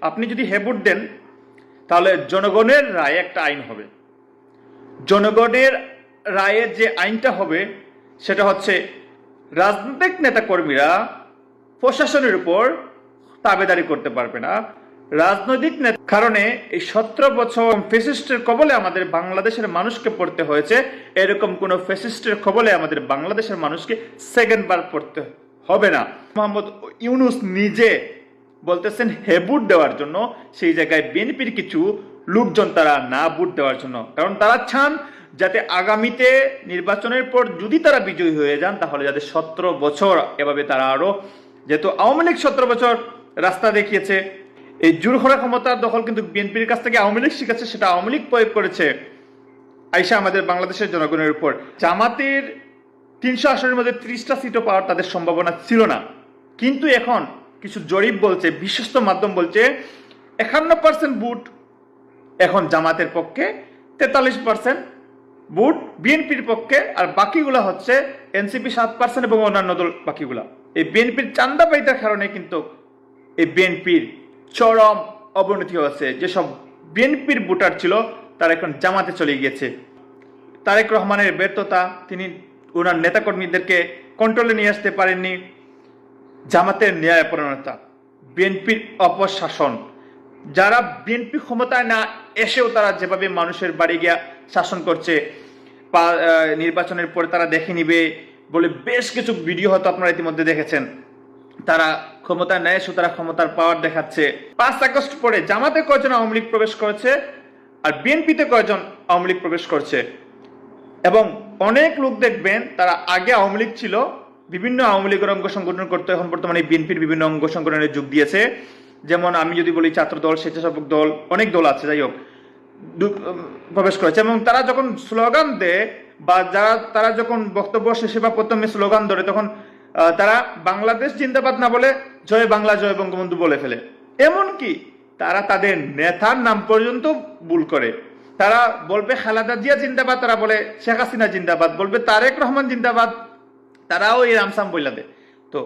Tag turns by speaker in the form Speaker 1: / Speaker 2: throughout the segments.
Speaker 1: আপনি যদি হ্যাঁ ভোট দেন তাহলে জনগণের রায়ে একটা আইন হবে। জনগণের রায়ের যে আইনটা হবে সেটা হচ্ছে রাজনৈতিক নেতাকর্মীরা প্রশাসনের উপর তাবেদারি করতে পারবে না। রাজনৈতিক কারণে এই 17 বছর ফ্যাসিস্টের কবলে আমাদের বাংলাদেশের মানুষকে পড়তে হয়েছে, এরকম কোন ফ্যাসিস্টের কবলে আমাদের বাংলাদেশের মানুষকে সেকেন্ডবার পড়তে হবে না। মোহাম্মদ ইউনূস নিজে বলতেছেন হ্যাঁ ভোট দেওয়ার জন্য, সেই জায়গায় বিএনপির কিছু লোকজন তারা না ভোট দেওয়ার জন্য, কারণ তারা চান যাতে আগামীতে নির্বাচনের পর যদি তারা বিজয়ী হয়ে যান তাহলে যাতে 17 বছর এভাবে তারা আরো, যেহেতু আওয়ামী লীগ 17 বছর রাস্তা দেখিয়েছে, এই জোরখরা ক্ষমতার দখল কিন্তু বিএনপির কাছ থেকে আওয়ামী লীগ শিখেছে, সেটা আওয়ামী লীগ প্রয়োগ করেছে আইসা আমাদের বাংলাদেশের জনগণের উপর। জামাতের 300 আসনের মধ্যে 30টা সিটও পাওয়ার তাদের সম্ভাবনা ছিল না, কিন্তু এখন কিছু জরিপ বলছে, বিশ্বস্ত মাধ্যম বলছে 51% ভোট এখন জামাতের পক্ষে, 43% ভোট বিএনপির পক্ষে, আর বাকিগুলা হচ্ছে এনসিপি 7% এবং অন্যান্য দল বাকিগুলা। এই বিএনপির চান্দা পাইতার কারণে কিন্তু এই বিএনপির চরম অবনতি হয়েছে। যেসব বিএনপির ভোটার ছিল তারা এখন জামাতে চলে গিয়েছে। তারেক রহমানের ব্যর্থতা, তিনি ওনার নেতাকর্মীদেরকে কন্ট্রোলে নিয়ে আসতে পারেননি, জামাতের ন্যায়পরায়ণতা, বিএনপির অপশাসন, যারা বিএনপি ক্ষমতায় না এসেও তারা যেভাবে মানুষের বাড়ি গিয়া শাসন করছে, নির্বাচনের পরে তারা দেখে নিবে বলে বেশ কিছু ভিডিও হয়তো আপনারা ইতিমধ্যে দেখেছেন। তারা ক্ষমতায় না এসেও তারা ক্ষমতার পাওয়ার দেখাচ্ছে। 5 আগস্ট পরে জামাতে কয়জন আওয়ামী লীগ প্রবেশ করেছে আর বিএনপিতে কয়জন আওয়ামী লীগ প্রবেশ করছে, এবং অনেক লোক দেখবেন তারা আগে আওয়ামী লীগ ছিল, বিভিন্ন আওয়ামী লীগের অঙ্গ সংগঠন করতে এখন বর্তমানে বিএনপির বিভিন্ন অঙ্গ সংগঠনে যোগ দিয়েছে। যেমন আমি যদি বলি ছাত্র দল, স্বেচ্ছাসেবক দল, অনেক দল আছে, যাই হোক প্রবেশ করেছে। এবং তারা যখন স্লোগান দেয় বা তারা যখন বক্তব্য শেষে বা প্রথমে স্লোগান ধরে, তখন তারা বাংলাদেশ জিন্দাবাদ না বলে জয় বাংলা জয় বঙ্গবন্ধু বলে ফেলে। এমনকি তারা তাদের নেতার নাম পর্যন্ত ভুল করে। তারা বলবে খালেদা জিয়া জিন্দাবাদ, তারা বলে শেখ হাসিনা জিন্দাবাদ, বলবে তারেক রহমান জিন্দাবাদ, তারাও এই রামসাম বইলা দেয়। তো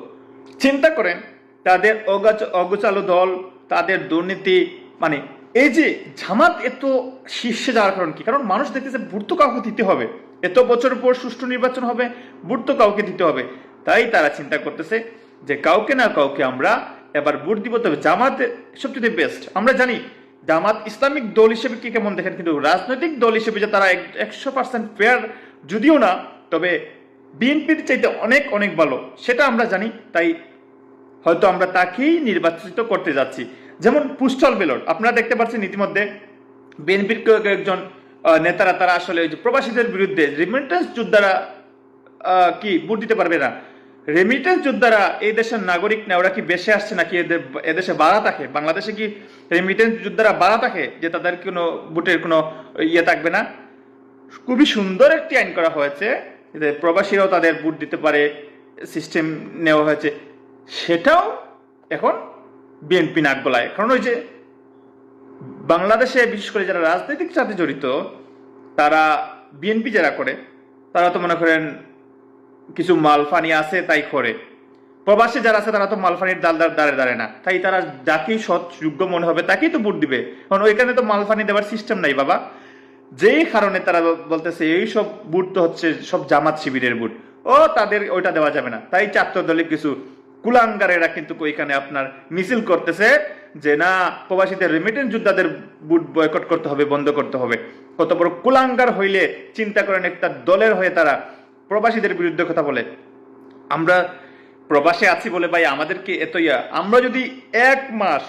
Speaker 1: চিন্তা করেন তাদের অগোছালো দল, তাদের দুর্নীতি, মানে এই যে জামাত এত শীর্ষে যাওয়ার কারণ কি? কারণ মানুষ দেখতেছে ভোট তো কাউকে দিতে হবে, এত বছর পর সুষ্ঠু নির্বাচন হবে, ভোট তো কাউকে দিতে হবে। তাই তারা চিন্তা করতেছে যে কাউকে না কাউকে আমরা এবার ভোট দিব, তবে জামাত সবচেয়ে বেস্ট। আমরা জানি জামাত ইসলামিক দল হিসেবে কি কেমন দেখেন, কিন্তু রাজনৈতিক দল হিসেবে যে তারা 100% ফেয়ার যদিও না, তবে বিএনপির চাইতে অনেক অনেক ভালো সেটা আমরা জানি। তাই হয়তো আমরা তাকেই নির্বাচিত করতে যাচ্ছি। যেমন পোস্টাল ব্যালট আপনারা দেখতে পাচ্ছেন ইতিমধ্যে বিএনপির কয়েকজন নেতারা তারা আসলে ওই যে প্রবাসীদের বিরুদ্ধে, রেমিটেন্স যোদ্ধারা কি ভোট দিতে পারবে না, রেমিটেন্স যোদ্ধারা এই দেশের নাগরিক না, ওরা কি বেশি আসছে নাকি এদেশে বাড়া থাকে? বাংলাদেশে কি রেমিটেন্স যোদ্ধারা বাড়া থাকে যে তাদের কোনো ভোটের কোনো ইয়ে থাকবে না? খুবই সুন্দর একটি আইন করা হয়েছে যে প্রবাসীরাও তাদের ভোট দিতে পারে, সিস্টেম নেওয়া হয়েছে। সেটাও এখন বিএনপি নাক গলায়, কারণ ওই যে বাংলাদেশে বিশেষ করে যারা রাজনৈতিক সাথে জড়িত, তারা বিএনপি যারা করে তারা তো মনে করেন কিছু মালফানি আছে তাই করে, প্রবাসী যারা আছে তারা তো মালফানির দাঁড়ে দাঁড়ে না, তাই তারা যাকেই সৎ যোগ্য মনে হবে তাকেই তো ভোট দিবে। কারণ ওইখানে তো মালফানি দেওয়ার সিস্টেম নাই বাবা। যেই কারণে তারা বলতেছে এই সব ভোট তো হচ্ছে সব জামাত শিবিরের ভোট, ও তাদের ওইটা দেওয়া যাবে না। তাই ছাত্রদলের কিছু কুলাঙ্গারেরা কিন্তু ওইখানে আপনার মিছিল করতেছে যে না, প্রবাসীদের রেমিটেন্স যোদ্ধাদের ভোট বয়কট করতে হবে, বন্ধ করতে হবে। কত বড় কুলাঙ্গার হইলে চিন্তা করেন, একটা দলের হয়ে তারা প্রবাসীদের বিরুদ্ধে কথা বলে। আমরা প্রবাসে আছি বলে ভাই আমাদেরকে এত আমরা যদি 1 মাস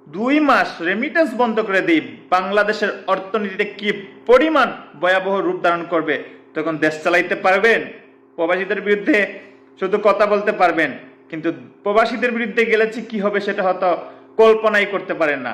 Speaker 1: 2 মাস রেমিটেন্স বন্ধ করে দিই, বাংলাদেশের অর্থনীতিতে কি পরিমাণ ভয়াবহ রূপ ধারণ করবে। তখন দেশ চালাইতে পারবেন? প্রবাসীদের বিরুদ্ধে শুধু কথা বলতে পারবেন, কিন্তু প্রবাসীদের বিরুদ্ধে গেলে কি হবে সেটা হয়তো কল্পনাই করতে পারেন না।